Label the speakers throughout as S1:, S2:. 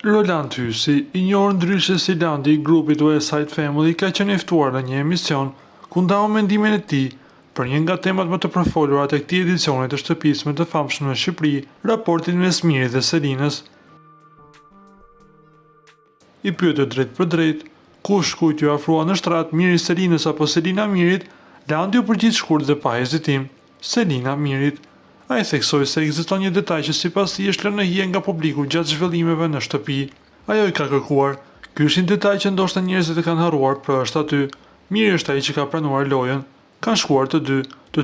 S1: Roland Hysi, i njohur ndryshe si Landi i grupit West Side Family, ka qenë i ftuar në një emision ku ndau mendimin e tij për një nga temat më të përfolura të këtij edicioni të shtëpisë më të famshme në Shqipëri, raportin mes Mirit dhe Selinës. I pyetur drejt për drejt, kush kujt ju afrua në shtrat, Miri Selinës apo Selina Mirit, Landi u përgjigj shkurt dhe pa hezitim: Selina Mirit. Ai theksoi se ekziston një detaj që sipas tij është lënë në hije nga publiku gjatë zhvillimeve në shtëpi. Ajo i ka kërkuar. Ky është një detaj që ndoshta njerëzit e kanë harruar, por është aty. Miri është ai që ka pranuar lojën. Kanë shkuar të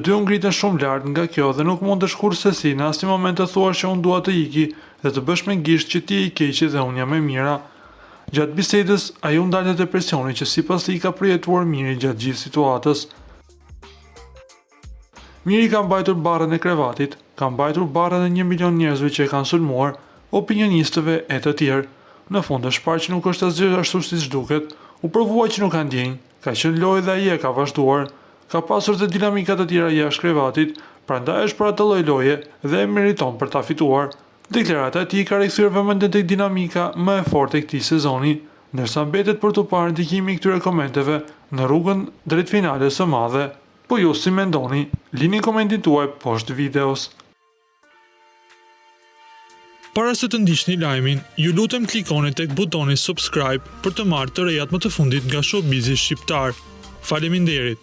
S1: dy u ngritën shumë lart nga kjo dhe nuk mund të shkurtësi në asnjë moment të thuash që unë dua të iki dhe të bësh me gisht që ti je i keqi dhe unë jam e mira. Gjatë bisedës, ai u ndalte depresioni që sipas tij ka përjetuar Miri gjatë gjithë situatës. Miri ka mbajtur barrën e krevatit, ka mbajtur barrën e 1 milion njerëzve që e kanë sulmuar, opinionistëve e të tjerë. Në fund është parë që nuk është asgjë ashtu siç duket, u provua që nuk ka ndjenjë, ka qenë lojë dhe ai e ka vazhduar, ka pasur dhe dinamika të tjera jashtë krevatit, prandaj është për atë lloj loje dhe e meriton për ta fituar. Deklarata e tij ka rikthyer vëmendjen tek dinamika më e fortë e këtij sezoni, ndërsa mbetet për tu parë ndikimin i këtyre komenteve në rrugën drejt finales së madhe. Po ju si mendoni? Lini komentin tuaj poshtë videos. Para se të ndiqni lajmin, ju lutem klikoni tek butoni subscribe për të marrë të rejat më të fundit nga showbizi shqiptar. Faleminderit.